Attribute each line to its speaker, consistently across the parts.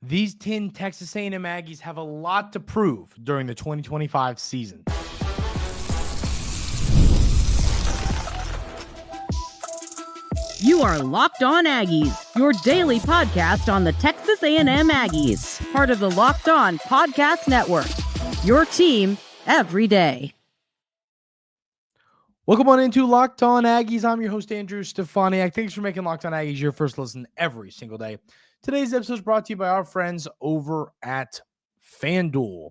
Speaker 1: These 10 Texas A&M Aggies have a lot to prove during the 2025 season.
Speaker 2: You are Locked On Aggies, your daily podcast on the Texas A&M Aggies, part of the Locked On Podcast Network, your team every day.
Speaker 1: Welcome on into Locked On Aggies. I'm your host, Andrew Stefaniak. Thanks for making Locked On Aggies your first listen every single day. Today's episode is brought to you by our friends over at FanDuel.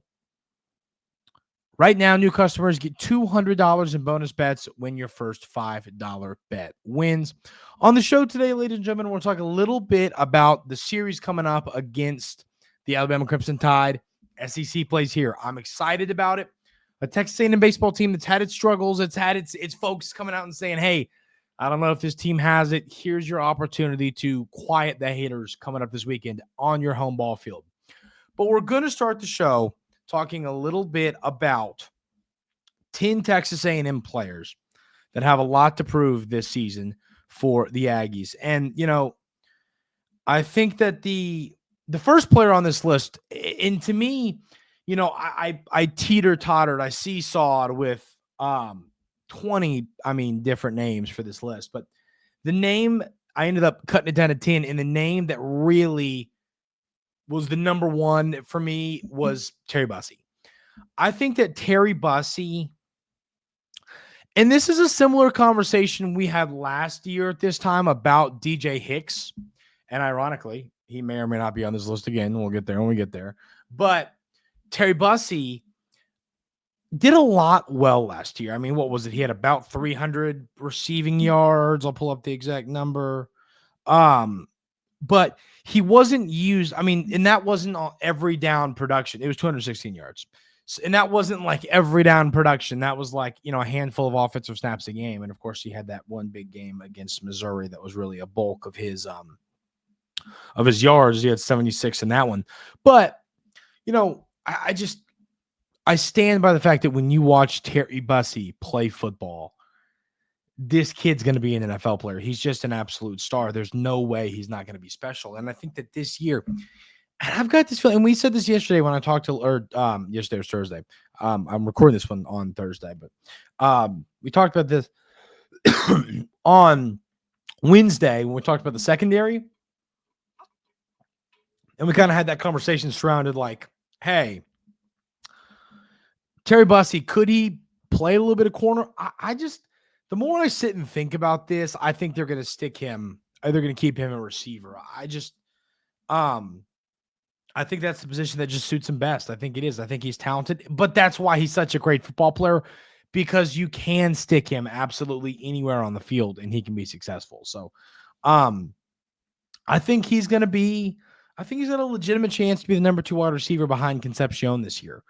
Speaker 1: Right now, new customers get $200 in bonus bets when your first $5 bet wins. On the show today, ladies and gentlemen, we'll talk a little bit about the series coming up against the Alabama Crimson Tide. SEC plays here. I'm excited about it. A Texas A&M baseball team that's had its struggles. It's had its folks coming out and saying, hey, I don't know if this team has it. Here's your opportunity to quiet the haters coming up this weekend on your home ball field. But we're going to start the show talking a little bit about 10 Texas A&M players that have a lot to prove this season for the Aggies. And, you know, I think that the first player on this list, and to me, you know, I teeter-tottered, I seesawed with 20, different names for this list. But the name, I ended up cutting it down to 10, and the name that really was the number one for me was Terry Bussey. I think that Terry Bussey, and this is a similar conversation we had last year at this time about DJ Hicks, and ironically, he may or may not be on this list again. We'll get there when we get there. But Terry Bussey did a lot well last year. I mean, what was it? He had about 300 receiving yards. I'll pull up the exact number. But he wasn't used. I mean, and that wasn't on every down production. It was 216 yards. And that wasn't like every down production. That was like, you know, a handful of offensive snaps a game. And of course, he had that one big game against Missouri that was really a bulk of his yards. He had 76 in that one. But, you know, I stand by the fact that when you watch Terry Bussey play football, this kid's going to be an NFL player. He's just an absolute star. There's no way he's not going to be special. And I think that this year, and I've got this feeling, and we said this yesterday when I talked to, yesterday was Thursday. I'm recording this one on Thursday, but we talked about this on Wednesday when we talked about the secondary. And we kind of had that conversation surrounded like, hey, Terry Bussey, could he play a little bit of corner? The more I sit and think about this, I think they're going to stick him. They're going to keep him a receiver. I think that's the position that just suits him best. I think it is. I think he's talented, but that's why he's such a great football player, because you can stick him absolutely anywhere on the field and he can be successful. So, I think he's got a legitimate chance to be the number 2 wide receiver behind Concepcion this year.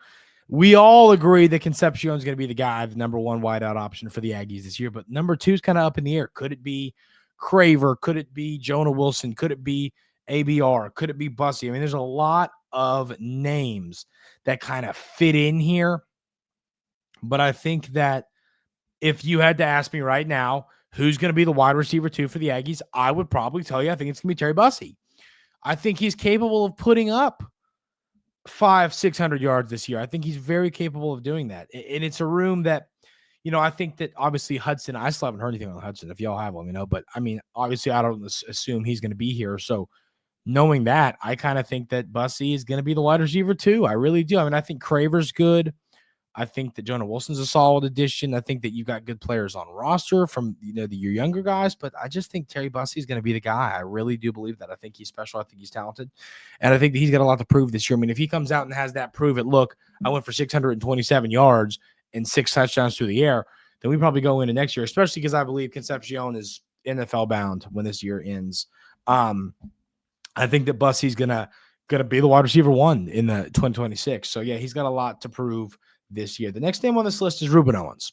Speaker 1: We all agree that Concepcion is going to be the guy, the number 1 wideout option for the Aggies this year, but number 2 is kind of up in the air. Could it be Craver? Could it be Jonah Wilson? Could it be ABR? Could it be Bussey? I mean, there's a lot of names that kind of fit in here, but I think that if you had to ask me right now, who's going to be the wide receiver 2 for the Aggies, I would probably tell you I think it's going to be Terry Bussey. I think he's capable of putting up 500-600 yards this year. I think he's very capable of doing that. And it's a room that, you know, I think that obviously Hudson, I still haven't heard anything on Hudson. If y'all have, let me know. But I mean, obviously I don't assume he's going to be here. So knowing that, I kind of think that Bussey is going to be the wide receiver too. I really do. I mean, I think Craver's good. I think that Jonah Wilson's a solid addition. I think that you've got good players on roster from, you know, your younger guys, but I just think Terry Bussey is going to be the guy. I really do believe that. I think he's special. I think he's talented. And I think that he's got a lot to prove this year. I mean, if he comes out and has that prove it, look, I went for 627 yards and 6 touchdowns through the air, then we probably go into next year, especially because I believe Concepcion is NFL bound when this year ends. I think that Bussey's going to be the wide receiver 1 in the 2026. So yeah, he's got a lot to prove this year. The next name on this list is Ruben Owens.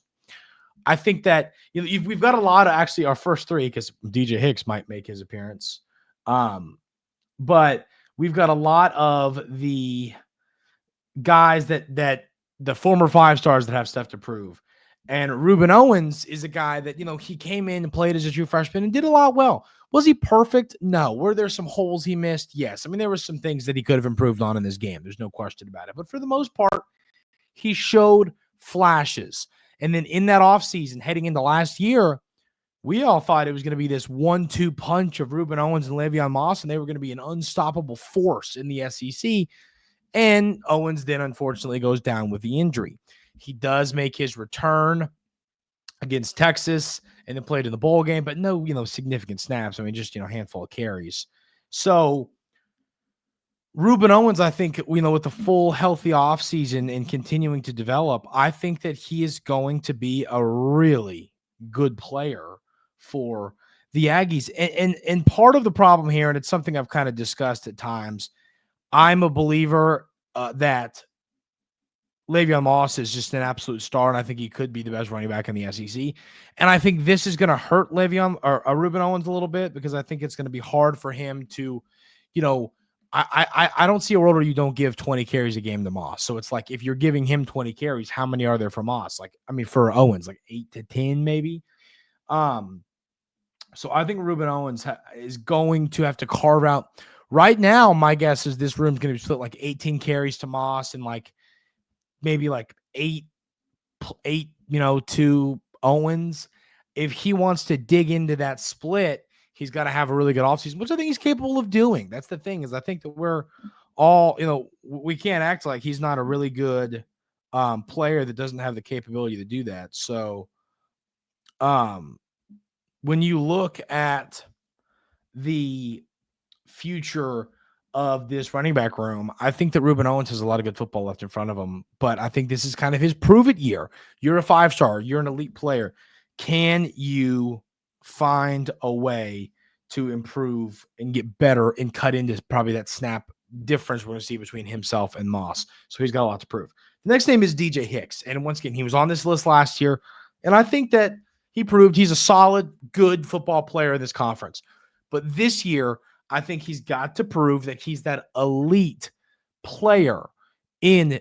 Speaker 1: I think that we've got a lot of actually our first 3 because DJ Hicks might make his appearance. But we've got a lot of the guys that the former 5 stars that have stuff to prove. And Reuben Owens is a guy that, he came in and played as a true freshman and did a lot well. Was he perfect? No. Were there some holes he missed? Yes. I mean, there were some things that he could have improved on in this game. There's no question about it. But for the most part, he showed flashes. And then in that offseason, heading into last year, we all thought it was going to be this 1-2 punch of Reuben Owens and Le'Veon Moss, and they were going to be an unstoppable force in the SEC. And Owens then unfortunately goes down with the injury. He does make his return against Texas and then played in the bowl game, but no, significant snaps. I mean, just, a handful of carries. So Reuben Owens, I think, with the full healthy offseason and continuing to develop, I think that he is going to be a really good player for the Aggies. And part of the problem here, and it's something I've kind of discussed at times, I'm a believer that Le'Veon Moss is just an absolute star, and I think he could be the best running back in the SEC. And I think this is going to hurt Reuben Owens a little bit, because I think it's going to be hard for him to, I don't see a world where you don't give 20 carries a game to Moss. So it's like, if you're giving him 20 carries, how many are there for Moss? For Owens, 8 to 10 maybe. So I think Reuben Owens is going to have to carve out. Right now, my guess is this room's going to be split 18 carries to Moss and maybe 8 to Owens. If he wants to dig into that split, he's got to have a really good offseason, which I think he's capable of doing. That's the thing, is I think that we're all, we can't act like he's not a really good player that doesn't have the capability to do that. So when you look at the future of this running back room, I think that Reuben Owens has a lot of good football left in front of him, but I think this is kind of his prove-it year. You're a 5-star. You're an elite player. Can you find a way to improve and get better and cut into probably that snap difference we're going to see between himself and Moss? So he's got a lot to prove. The next name is DJ Hicks. And once again, he was on this list last year, and I think that he proved he's a solid, good football player in this conference. But this year, I think he's got to prove that he's that elite player in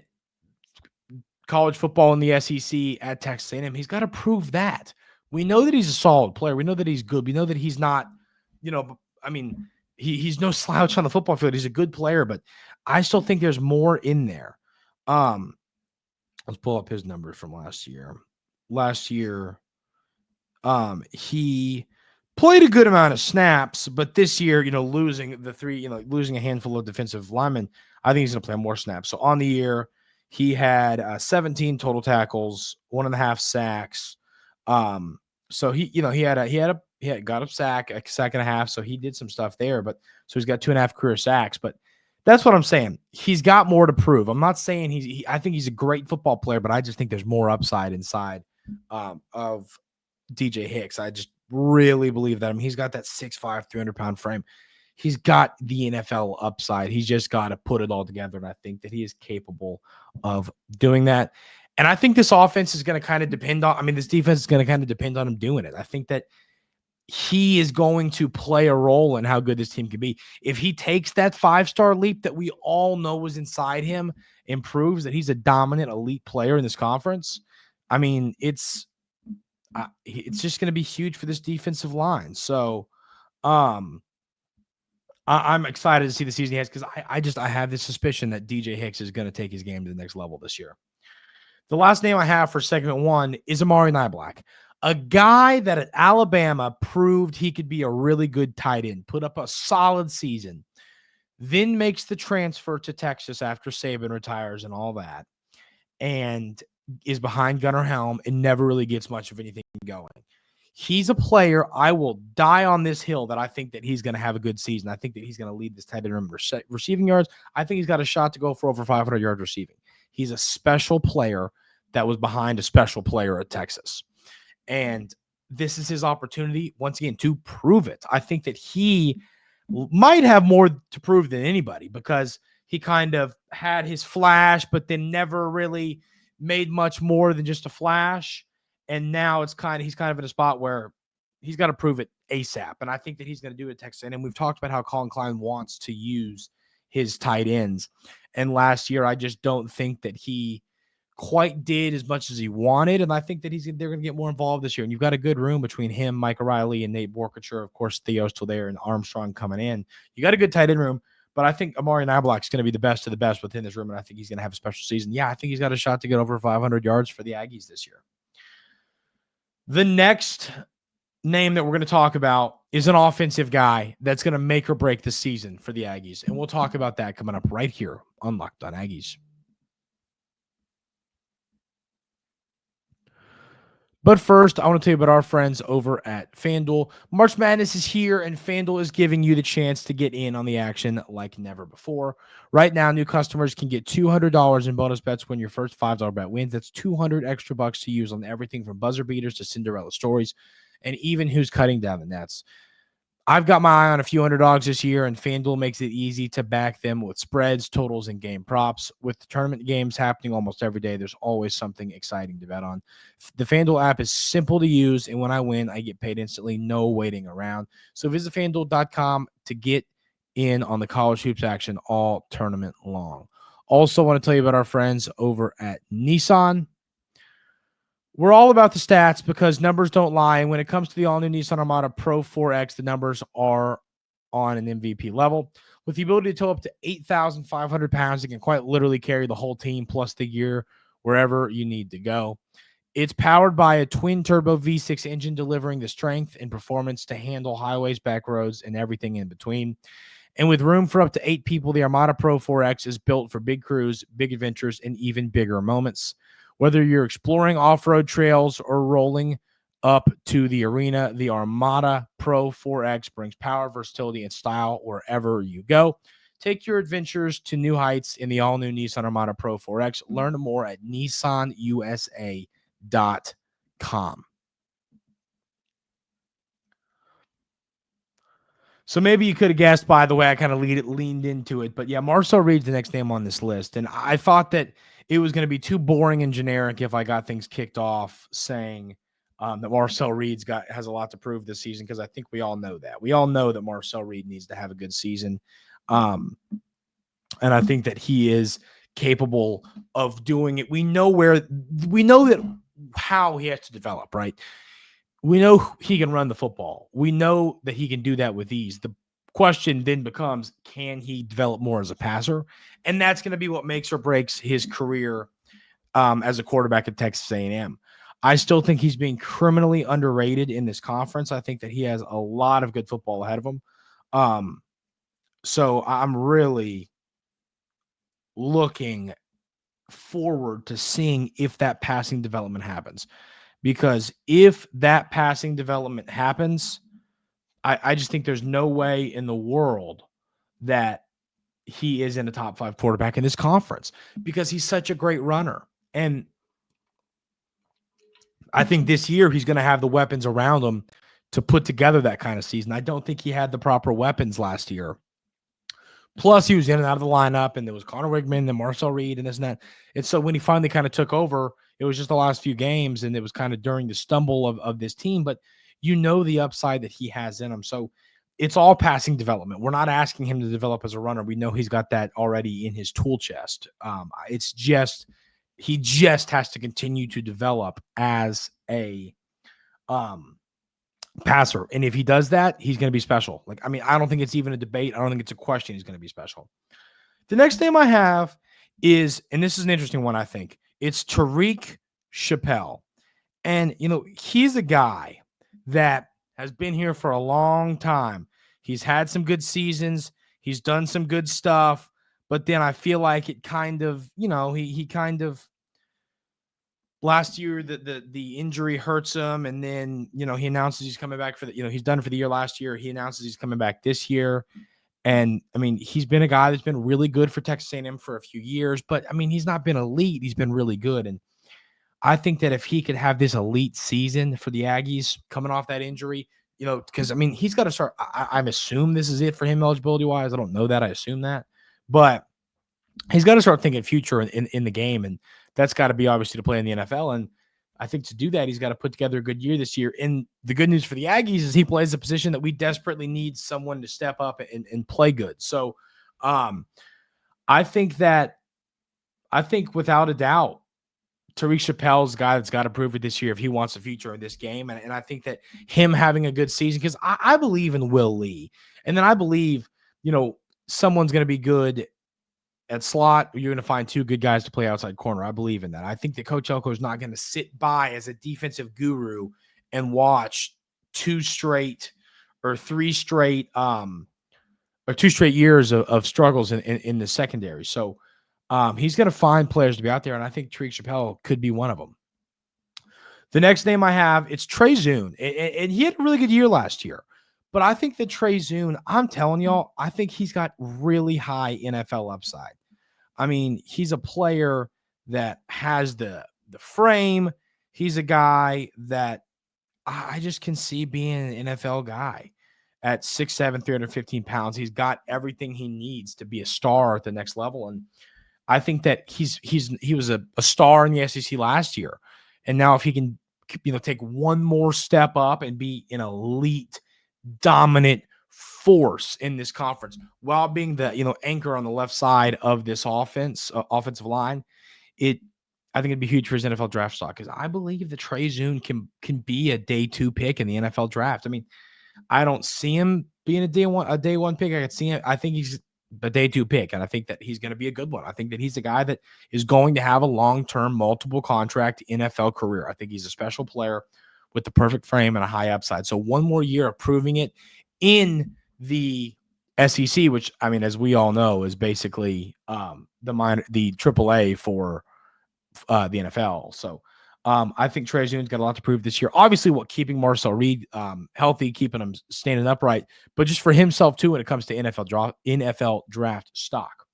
Speaker 1: college football in the SEC at Texas A&M. He's got to prove that. We know that he's a solid player. We know that he's good. We know that he's not, he's no slouch on the football field. He's a good player, but I still think there's more in there. Let's pull up his numbers from last year. Last year, he played a good amount of snaps, but this year, losing a handful of defensive linemen, I think he's going to play more snaps. So on the year, he had 17 total tackles, 1.5 sacks. So he got a sack and a half. So he did some stuff there, but so he's got 2.5 career sacks. But that's what I'm saying. He's got more to prove. I'm not saying I think he's a great football player, but I just think there's more upside inside of DJ Hicks. I just really believe that. He's got that 6'5", 300-pound frame. He's got the NFL upside. He's just got to put it all together, and I think that he is capable of doing that. And I think this offense is going to kind of depend on, this defense is going to kind of depend on him doing it. I think that he is going to play a role in how good this team can be. If he takes that 5-star leap that we all know was inside him and proves that he's a dominant elite player in this conference, it's just going to be huge for this defensive line. So I'm excited to see the season he has, because I have this suspicion that DJ Hicks is going to take his game to the next level this year. The last name I have for segment 1 is Amari Niblack, a guy that at Alabama proved he could be a really good tight end, put up a solid season, then makes the transfer to Texas after Saban retires and all that, and is behind Gunnar Helm and never really gets much of anything going. He's a player, I will die on this hill, that I think that he's going to have a good season. I think that he's going to lead this tight end room receiving yards. I think he's got a shot to go for over 500 yards receiving. He's a special player that was behind a special player at Texas. And this is his opportunity, once again, to prove it. I think that he might have more to prove than anybody, because he kind of had his flash, but then never really made much more than just a flash. And now he's kind of in a spot where he's got to prove it ASAP. And I think that he's going to do it at Texas. And we've talked about how Colin Klein wants to use his tight ends. And last year, I just don't think that he quite did as much as he wanted, and I think that they're going to get more involved this year. And you've got a good room between him, Mike O'Reilly, and Nate Borkature. Of course, Theo's still there, and Armstrong coming in. You got a good tight end room, but I think Amari Kniblock is going to be the best of the best within this room, and I think he's going to have a special season. Yeah, I think he's got a shot to get over 500 yards for the Aggies this year. The next name that we're going to talk about is an offensive guy that's going to make or break the season for the Aggies, and we'll talk about that coming up right here on Locked On Aggies. But first, I want to tell you about our friends over at FanDuel. March Madness is here, and FanDuel is giving you the chance to get in on the action like never before. Right now, new customers can get $200 in bonus bets when your first $5 bet wins. That's $200 extra bucks to use on everything from buzzer beaters to Cinderella stories, and even who's cutting down the nets. I've got my eye on a few underdogs this year, and FanDuel makes it easy to back them with spreads, totals, and game props. With the tournament games happening almost every day, there's always something exciting to bet on. The FanDuel app is simple to use, and when I win, I get paid instantly, no waiting around. So visit FanDuel.com to get in on the college hoops action all tournament long. Also, want to tell you about our friends over at Nissan. We're all about the stats because numbers don't lie. And when it comes to the all-new Nissan Armada Pro 4X, the numbers are on an MVP level. With the ability to tow up to 8,500 pounds, it can quite literally carry the whole team plus the gear wherever you need to go. It's powered by a twin-turbo V6 engine delivering the strength and performance to handle highways, back roads, and everything in between. And with room for up to 8 people, the Armada Pro 4X is built for big crews, big adventures, and even bigger moments. Whether you're exploring off-road trails or rolling up to the arena, the Armada Pro 4X brings power, versatility, and style wherever you go. Take your adventures to new heights in the all-new Nissan Armada Pro 4X. Learn more at nissanusa.com. So maybe you could have guessed by the way I kind of leaned into it. But yeah, Marcel Reed's the next name on this list. And I thought that it was going to be too boring and generic if I got things kicked off saying that Marcel Reed's has a lot to prove this season, because I think we all know that. We all know that Marcel Reed needs to have a good season. And I think that he is capable of doing it. We know that how he has to develop, right? We know he can run the football. We know that he can do that with ease. The question then becomes, can he develop more as a passer? And that's going to be what makes or breaks his career as a quarterback at Texas A&M. I still think he's being criminally underrated in this conference. I think that he has a lot of good football ahead of him. So I'm really looking forward to seeing if that passing development happens. Because if that passing development happens, I just think there's no way in the world that he is in a top 5 quarterback in this conference, because he's such a great runner. And I think this year he's going to have the weapons around him to put together that kind of season. I don't think he had the proper weapons last year. Plus, he was in and out of the lineup, and there was Connor Wigman and Marcel Reed and this and that. And so when he finally kind of took over, it was just the last few games, and it was kind of during the stumble of this team. But you know the upside that he has in him. So it's all passing development. We're not asking him to develop as a runner. We know he's got that already in his tool chest. It's just he just has to continue to develop as a passer. And if he does that, he's going to be special. I don't think it's even a debate. I don't think it's a question. He's going to be special. The next name I have is, and this is an interesting one, I think, it's Tariq Chappelle. And, he's a guy that has been here for a long time. He's had some good seasons. He's done some good stuff. But then I feel like it kind of, he kind of, last year the injury hurts him. And then, he announces he's coming back for he's done for the year last year. He announces he's coming back this year. And he's been a guy that's been really good for Texas A&M for a few years, but he's not been elite. He's been really good. And I think that if he could have this elite season for the Aggies coming off that injury, because he's got to start. I assume this is it for him eligibility wise. I don't know that. I assume that, but he's got to start thinking future in the game. And that's got to be obviously to play in the NFL. And I think to do that, he's got to put together a good year this year. And the good news for the Aggies is he plays a position that we desperately need someone to step up and play good. So I think without a doubt, Tariq Chappelle's the guy that's got to prove it this year if he wants a future in this game. And I think that him having a good season, because I believe in Will Lee. And then I believe, someone's going to be good at slot. You're going to find two good guys to play outside corner. I believe in that. I think that Coach Elko is not going to sit by as a defensive guru and watch 2 straight or 3 straight or 2 straight years of struggles in the secondary. So he's going to find players to be out there, and I think Tariq Chappelle could be one of them. The next name I have, it's Trey Zune, and he had a really good year last year. But I think that Trey Zune, I'm telling y'all, I think he's got really high NFL upside. I mean, he's a player that has the frame. He's a guy that I just can see being an NFL guy at 6'7", 315 pounds. He's got everything he needs to be a star at the next level. And I think that he was a star in the SEC last year. And now if he can, take one more step up and be an elite, dominant force in this conference while being the, anchor on the left side of this offensive line, I think it'd be huge for his NFL draft stock, because I believe that Trey Zune can be a day 2 pick in the NFL draft. I mean, I don't see him being a day one pick. I could see him. I think he's a day 2 pick, and I think that he's going to be a good one. I think that he's a guy that is going to have a long-term, multiple contract NFL career. I think he's a special player with the perfect frame and a high upside. So one more year of proving it in the SEC, which, I mean, as we all know, is basically the AAA for the NFL. So I think Trey Zune's got a lot to prove this year. Obviously, keeping Marcel Reed healthy, keeping him standing upright, but just for himself too when it comes to NFL draft stock.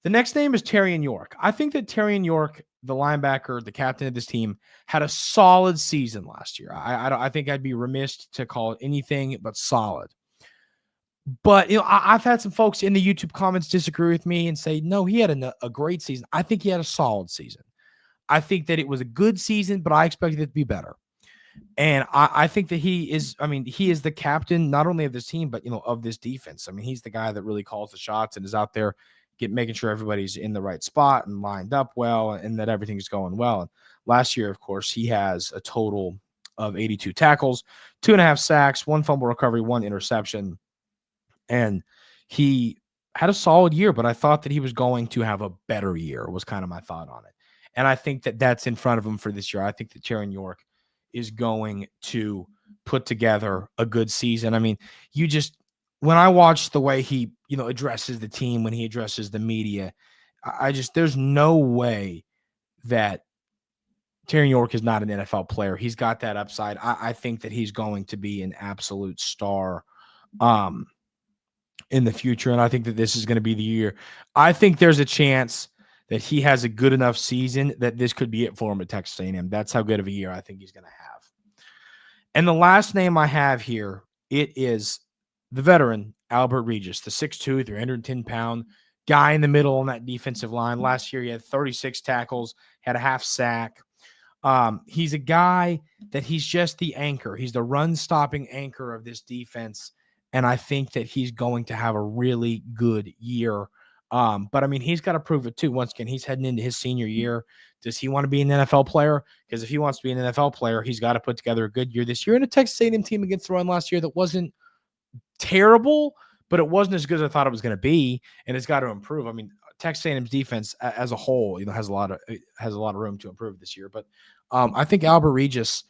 Speaker 1: The next name is Terry York. I think that Terry York, the linebacker, the captain of this team, had a solid season last year. I think I'd be remiss to call it anything but solid. But, I've had some folks in the YouTube comments disagree with me and say, no, he had a great season. I think he had a solid season. I think that it was a good season, but I expected it to be better. And I think that he is the captain, not only of this team, but, of this defense. I mean, he's the guy that really calls the shots and is out there making sure everybody's in the right spot and lined up well and that everything's going well. And last year, of course, he has a total of 82 tackles, 2.5 sacks, 1 fumble recovery, 1 interception. And he had a solid year, but I thought that he was going to have a better year, was kind of my thought on it. And I think that that's in front of him for this year. I think that Terry York is going to put together a good season. I mean, when I watch the way he, addresses the team, when he addresses the media, there's no way that Terry York is not an NFL player. He's got that upside. I think that he's going to be an absolute star in the future. And I think that this is going to be the year. I think there's a chance that he has a good enough season that this could be it for him at Texas A&M. That's how good of a year I think he's going to have. And the last name I have here, it is the veteran, Albert Regis, the 6'2", 310-pound guy in the middle on that defensive line. Last year, he had 36 tackles, had a half sack. He's a guy that he's just the anchor. He's the run-stopping anchor of this defense, and I think that he's going to have a really good year. But, I mean, he's got to prove it, too. Once again, he's heading into his senior year. Does he want to be an NFL player? Because if he wants to be an NFL player, he's got to put together a good year this year. And a Texas A&M team against the run last year that wasn't terrible, but it wasn't as good as I thought it was going to be, and it's got to improve. I mean, Texas A&M's defense as a whole, has a lot of room to improve this year. But I think Albert Regis,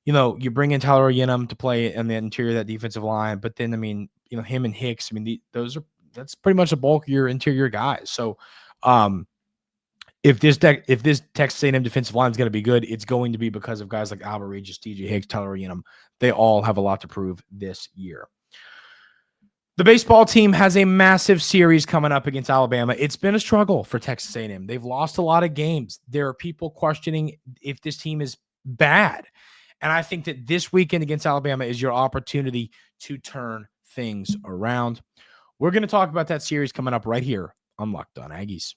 Speaker 1: you bring in Tyler Yenham to play in the interior of that defensive line, but then, I mean, him and Hicks, I mean, that's pretty much the bulk of your interior guys. So if this Texas A&M defensive line is going to be good, it's going to be because of guys like Albert Regis, DJ Hicks, Tyler Yenham. They all have a lot to prove this year. The baseball team has a massive series coming up against Alabama. It's been a struggle for Texas A&M. They've lost a lot of games. There are people questioning if this team is bad. And I think that this weekend against Alabama is your opportunity to turn things around. We're going to talk about that series coming up right here on Locked On Aggies.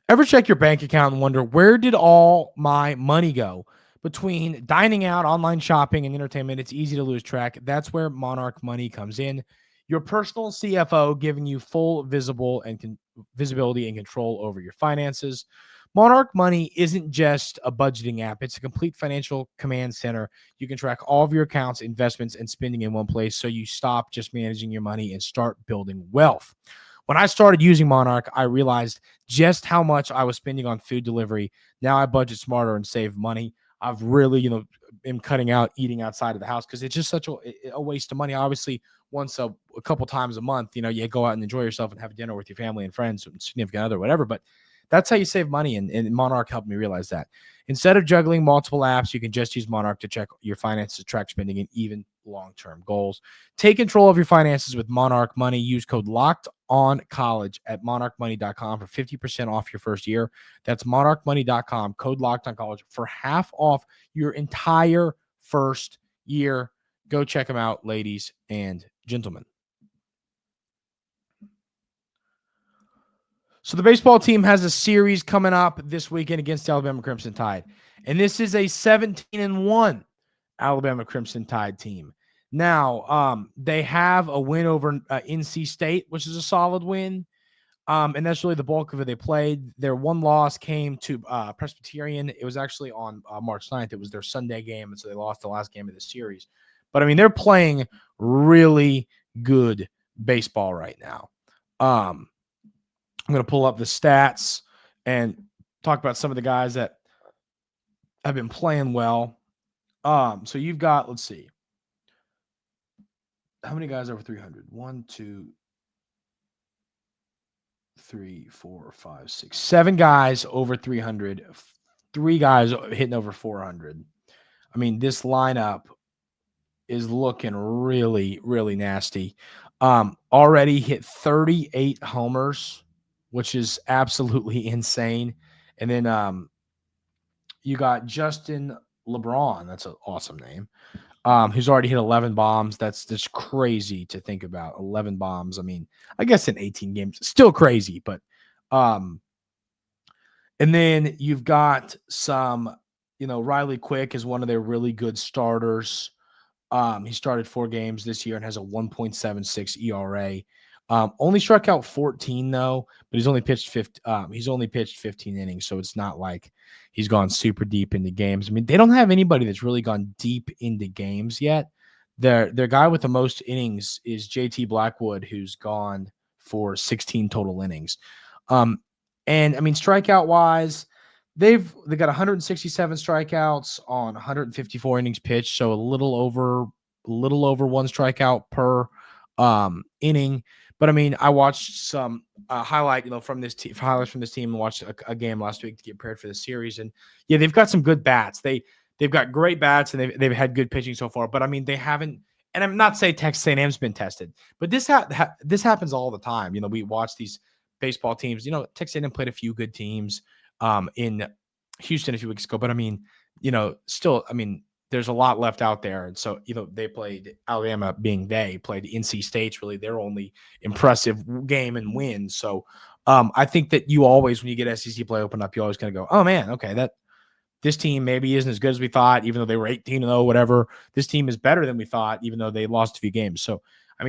Speaker 1: Ever check your bank account and wonder, where did all my money go? Between dining out, online shopping, and entertainment, it's easy to lose track. That's where Monarch Money comes in. Your personal CFO, giving you full visibility and control over your finances. Monarch Money isn't just a budgeting app. It's a complete financial command center. You can track all of your accounts, investments, and spending in one place, so you stop just managing your money and start building wealth. When I started using Monarch, I realized just how much I was spending on food delivery. Now I budget smarter and save money. I've really, been cutting out eating outside of the house because it's just such a waste of money. Obviously, once a couple times a month, you go out and enjoy yourself and have dinner with your family and friends and significant other, whatever. But that's how you save money, and Monarch helped me realize that. Instead of juggling multiple apps, you can just use Monarch to check your finances, track spending, and even long-term goals. Take control of your finances with Monarch Money. Use code LOCKEDONCollege at monarchmoney.com for 50% off your first year. That's monarchmoney.com, code LOCKEDONCollege for half off your entire first year. Go check them out, ladies and gentlemen. So the baseball team has a series coming up this weekend against the Alabama Crimson Tide. And this is a 17-1 Alabama Crimson Tide team. Now, they have a win over NC State, which is a solid win. And that's really the bulk of it. They played. Their one loss came to Presbyterian. It was actually on March 9th. It was their Sunday game, and so they lost the last game of the series. But, they're playing really good baseball right now. I'm going to pull up the stats and talk about some of the guys that have been playing well. So you've got, let's see, how many guys over 300? 1, 2, 3, 4, 5, 6, 7 guys over 300, 3 guys hitting over 400. This lineup is looking really, really nasty. Already hit 38 homers, which is absolutely insane. And then you got Justin LeBron. That's an awesome name. Who's already hit 11 bombs. That's just crazy to think about. 11 bombs. I guess in 18 games, still crazy. But and then you've got some, Riley Quick is one of their really good starters. He started 4 games this year and has a 1.76 ERA. Only struck out 14 though, but he's only pitched 15 innings, so it's not like he's gone super deep into games. They don't have anybody that's really gone deep into games yet. Their guy with the most innings is JT Blackwood, who's gone for 16 total innings. And strikeout wise, they got 167 strikeouts on 154 innings pitched, so a little over 1 strikeout per inning. But I watched some highlights from this team and watched a game last week to get prepared for the series. And yeah, they've got some good bats. They've got great bats and they've had good pitching so far. But they haven't. And I'm not saying Texas A&M's been tested, but this happens all the time. We watch these baseball teams. Texas A&M played a few good teams in Houston a few weeks ago. But still, there's a lot left out there. And so, they played Alabama played NC State's really their only impressive game and win. So I think that you always, when you get SEC play open up, you always kind of go, oh man, okay, this team maybe isn't as good as we thought, even though they were 18-0, whatever. This team is better than we thought, even though they lost a few games. So,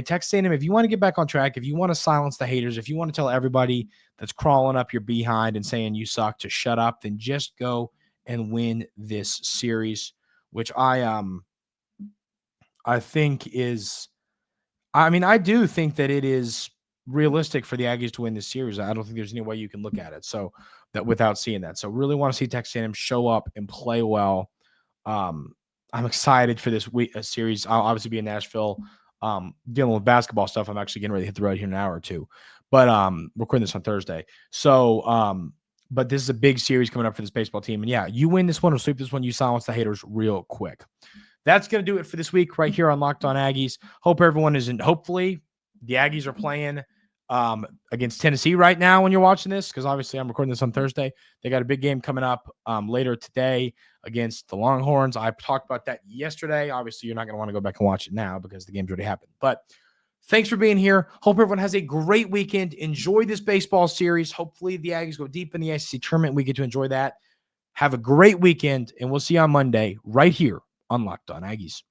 Speaker 1: Texas A&M, if you want to get back on track, if you want to silence the haters, if you want to tell everybody that's crawling up your behind and saying you suck to shut up, then just go and win this series, which I think is, I do think that it is realistic for the Aggies to win this series. I don't think there's any way you can look at it so that without seeing that. So really want to see Texas A&M show up and play well. I'm excited for this week series. I'll obviously be in Nashville dealing with basketball stuff. I'm actually getting ready to hit the road here in an hour or two, but recording this on Thursday. So but this is a big series coming up for this baseball team. And yeah, you win this one or sweep this one, you silence the haters real quick. That's going to do it for this week right here on Locked On Aggies. Hope everyone is in. Hopefully the Aggies are playing against Tennessee right now when you're watching this, because obviously I'm recording this on Thursday. They got a big game coming up later today against the Longhorns. I talked about that yesterday. Obviously, you're not going to want to go back and watch it now because the game's already happened. But thanks for being here. Hope everyone has a great weekend. Enjoy this baseball series. Hopefully the Aggies go deep in the SEC tournament. We get to enjoy that. Have a great weekend, and we'll see you on Monday right here on Locked On Aggies.